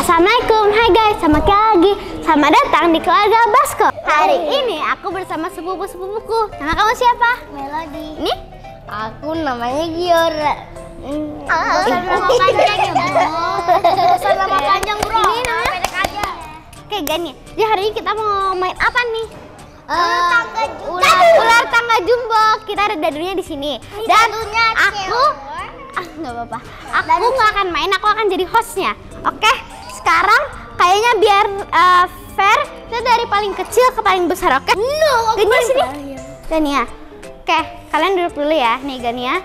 Assalamualaikum, hai guys, selamat lagi. Selamat datang di keluarga Basko. Hari ini aku bersama sepupu-sepupuku. Nama kamu siapa? Melody. Ini? Aku namanya Giora. Bosan nama panjang ya, Bosan nama panjang, bro. Ini namanya? Pendek aja. Oke, Gani. Jadi hari ini kita mau main apa nih? Ular tangga jumbo. Kita ada dadunya di sini. Dan aku nggak apa-apa. Aku nggak akan main, aku akan jadi hostnya. Oke, sekarang kayaknya biar fair, kita dari paling kecil ke paling besar. Oke? Gania sini. Gania. Oke, kalian duduk dulu ya. Nih Gania.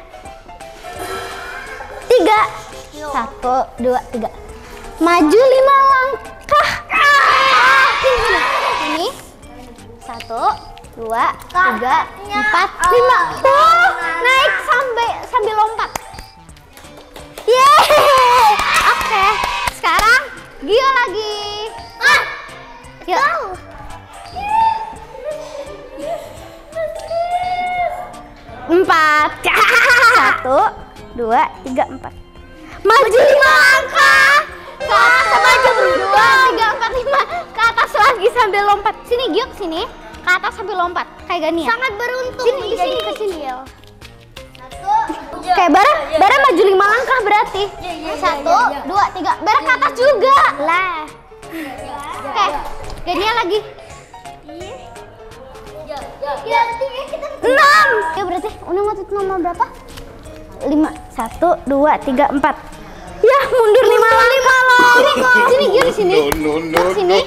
3, 1, 2, 3. Maju 5 langkah. Ini 1, 2, 3, 4, 5. Oh, naik sambil lompat. Yeay. Oke, sekarang Gio lagi. Yuk. Empat. 1, 2, 3, 4. Maju 5 langkah. Ke atas maju 2, 3, 4, 5. Ke atas lagi sambil lompat. Sini Gio, ke sini. Ke atas sambil lompat. Kayak Gania. Sangat beruntung. Sini, di sini, ke sini. Oke, Bara maju 5 langkah berarti. 1, 2, 3. Bara ke atas juga. Lah. Oke, Gania lagi. 6. Ya berarti Una waktu itu nomor berapa? 5. 1, 2, 3, 4. Ya, mundur 5 langkah. Sini Gio, di sini. Sini.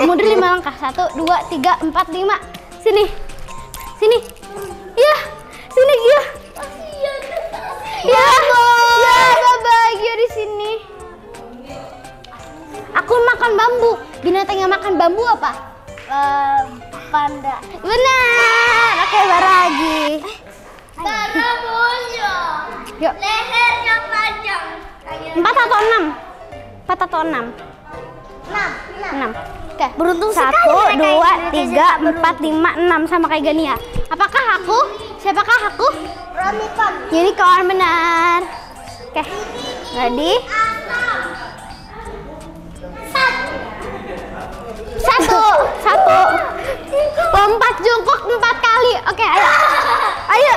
Mundur 5 langkah. 1, 2, 3, 4, 5. Sini. Sini. Ya, sini Gio. Ya, bye Gio di sini. Aku makan bambu. Binatang yang makan bambu apa? Panda. Benar. Oke, Bara lagi. Karena bonyok. Yuk. Lehernya panjang. 4 atau 6? 4 atau 6? 6. Oke. Beruntung 1, sekali 2, 3, 4, 5, 6 sama kayak Gania. Apakah aku? Siapakah aku? Unicorn. Unicorn, benar. Oke. Ready? 1. Lompat jongkok 4 kali. Oke, ayo.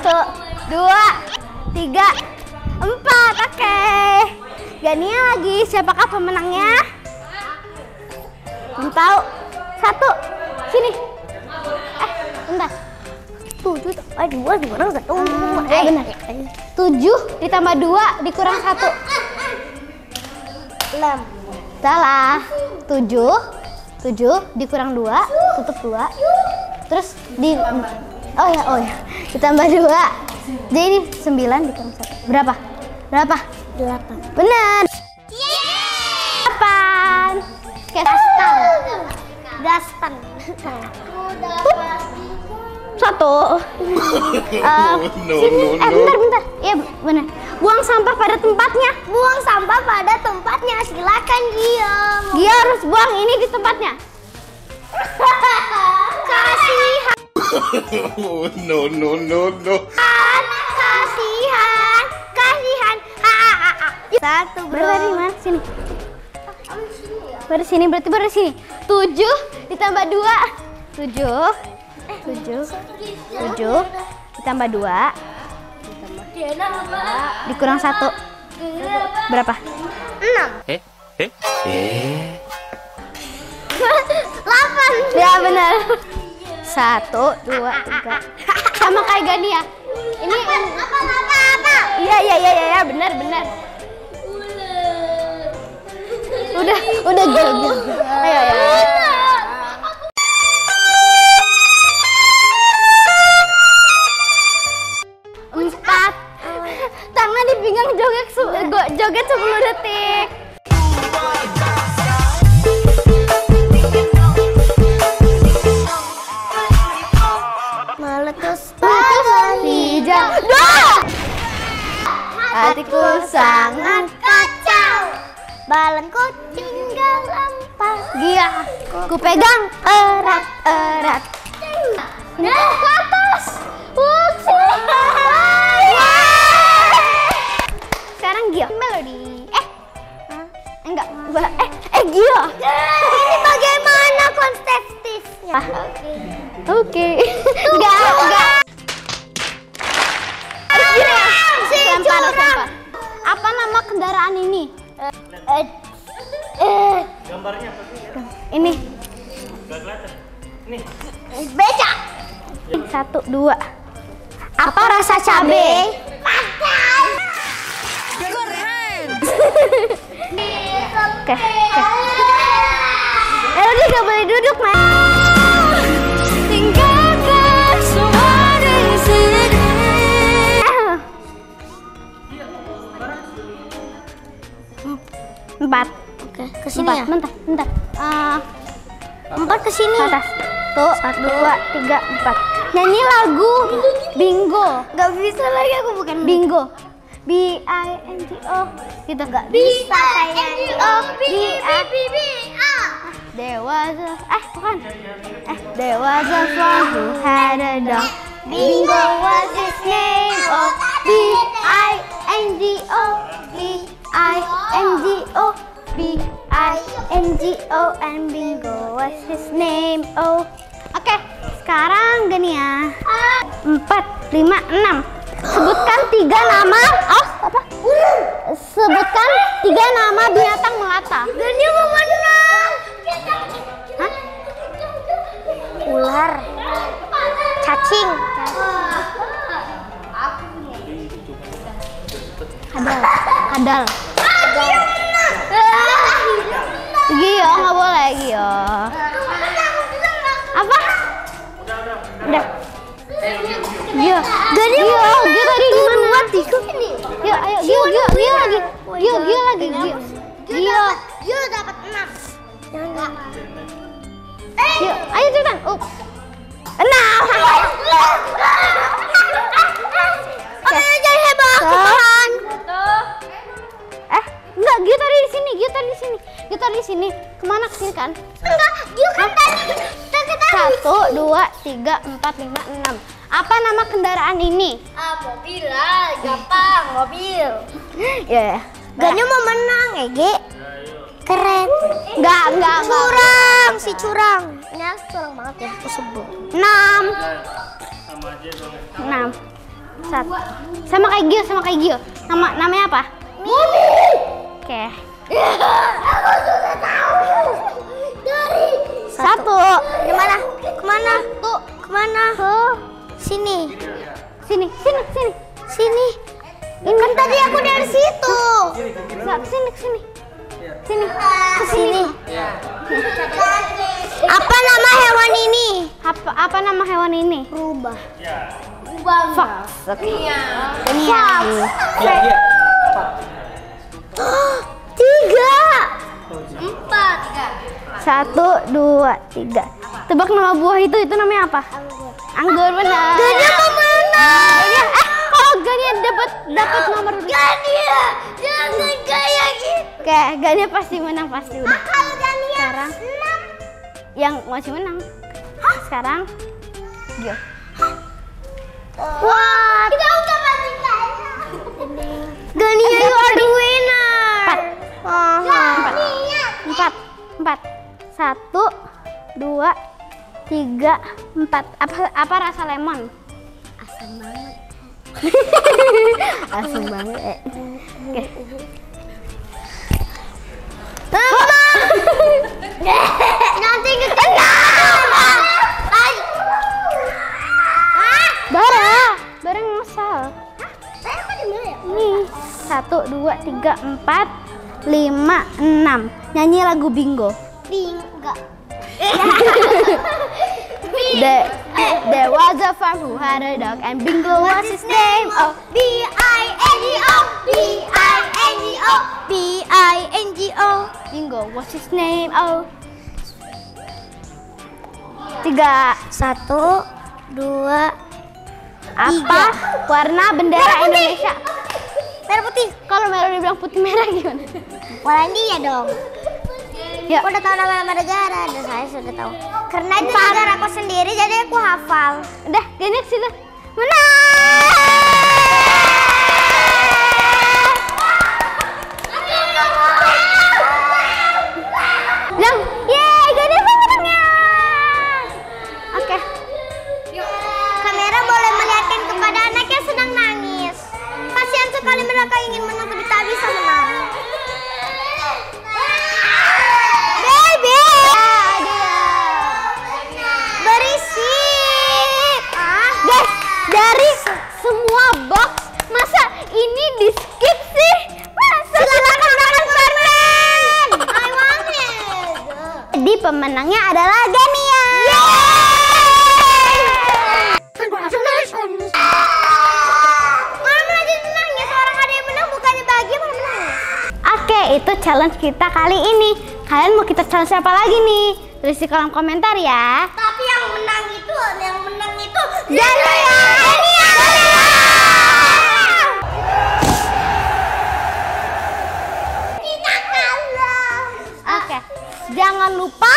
1, 2, 3, 4. Oke. Gania lagi. Siapakah pemenangnya? Belum tahu. 1. Sini. Bentar. 7. Aduh, dikurang 1. Benar. 7 ditambah 2 dikurang 1. 6. Salah. 7 dikurang 2, tutup 2. Terus Oh ya. Ditambah 2. Jadi ini 9 dikurang 1. Berapa? 8. Benar. 8. Oke, Gaston. 1. Bentar. Iya, benar. Buang sampah pada tempatnya. Buang sampah pada tempatnya. Silakan Gio. Dia harus buang ini di tempatnya. Kasihan. No. Kasihan. 1, bro. Berarti mana? Sini. Baru sini, berarti baru sini. 7 ditambah 2. 7 ditambah 2 dikurang 1. Berapa? 6. 8. Ya benar. 1, 2, 3. Sama kayak Gania. Ini Apa? Iya, benar. Udah gagal. Ayo. 4. Tangan di pinggang joget 10 detik. Meletus hijau. Hatiku sangat kacau. Balanku tinggal 4. Gia, ku pegang erat. Ke atas. Sekarang Gio. Melody. coba. Gio. Ini bagaimana konseptifnya? Oke. Enggak. Lempar. Apa nama kendaraan ini? Gambarnya apa sih? Ini. Gak kelihatan. Nih. Beca. 1, 2. Apa rasa cabai? Oke. Udah gak boleh duduk, Mas. Tinggalkan semua di sini. 4. Oke, kesini ya? Bentar. 4 kesini. Atas. 1, 2, 3, 4. Nyanyi lagu bingo. Gak bisa lagi, aku bukan Bingo. B-I-N-G-O. Gitu. Gak bisa sayang. There was a bukan. There was a farm who had a dog. Bingo was his name. Oh, B-I-N-G-O. B-I-N-G-O. B-I-N-G-O and Bingo was his name. Oh. Oke, sekarang gini ya. 4, 5, 6. Sebutkan 3 nama. Apa? Sebutkan 3 nama binatang melata. Gania mau menang. Hah? Ular. Cacing. Kadal. Gio, nggak boleh Gio. Apa? Udah. Gio. Gio tadi gimana? Gio, ayo Gio lagi. Gio lagi. Gio dapat 6. Gio, ayo cepetan. 6. Oke, jangan heboh. Tahan. Enggak, Gio tadi di sini. Kemana kesini kan? Enggak, Gio kan tadi. 1, 2, 3, 4, 5, 6. Apa nama kendaraan ini? Mobil lah, gampang, mobil. Ya. Ganya mau menang, Ege. Keren. Enggak. Curang, si curang. Ini aku curang banget ya, aku sebel. 6. Sama aja dong. 6. 1. Sama kayak Gio. Namanya apa? Mobil. Oke. Aku sudah tahu. Dari 1. Kemana? Kemana? Sini. Sini. Sini. Ini kan tadi aku dari situ. Enggak, kesini. Sini. Kesini. Apa nama hewan ini? Apa nama hewan ini? Rubah. Fox. Oke. Fox. 3. 4. 1, 2, 3. Tebak nama buah itu namanya apa? Anggur benar. Gania mau menang. Kalau Gania dapat nomor. Gania, jangan kayak gitu. Oke, Gania pasti menang pasti udah. Kalau Gania Sekarang yang masih menang. Sekarang Gio. Wah, kita udah pasti kaya. Gania, you are the winner. 4. 1, 2, 3, 4. Apa rasa lemon? Asam banget. Oke. Nanti ketinggalan. Bareng ngasal. Saya kok di mana ya? Nih, 1, 2, 3, 4, 5, 6. Nyanyi lagu bingo. Enggak. There was a farm who had a dog and Bingo was his name. Oh, B-I-N-G-O. B-I-N-G-O. B-I-N-G-O. Bingo was his name. Oh. 3. 1, 2. Apa warna bendera Indonesia? Merah putih. Kalau merah dibilang putih merah gimana? Warna India dong. Ya. Aku udah tahu nama-nama negara dan saya sudah tahu. Karena itu negara aku sendiri jadi aku hafal. Udah, Gania ke situ. Menang! kakak ingin menang tapi tak bisa menang. Baby. Berisik. Guys, dari semua box masa ini di skip sih? Masa silakan makan permen. I want it. Jadi pemenangnya adalah Gania. Malah jadi nangis, orang ada yang menang bukannya bahagia malah menangis. Oke, itu challenge kita kali ini. Kalian mau kita challenge apa lagi nih? Tulis di kolom komentar ya. Tapi yang menang itu Gania! Kita kalah. Oke, jangan lupa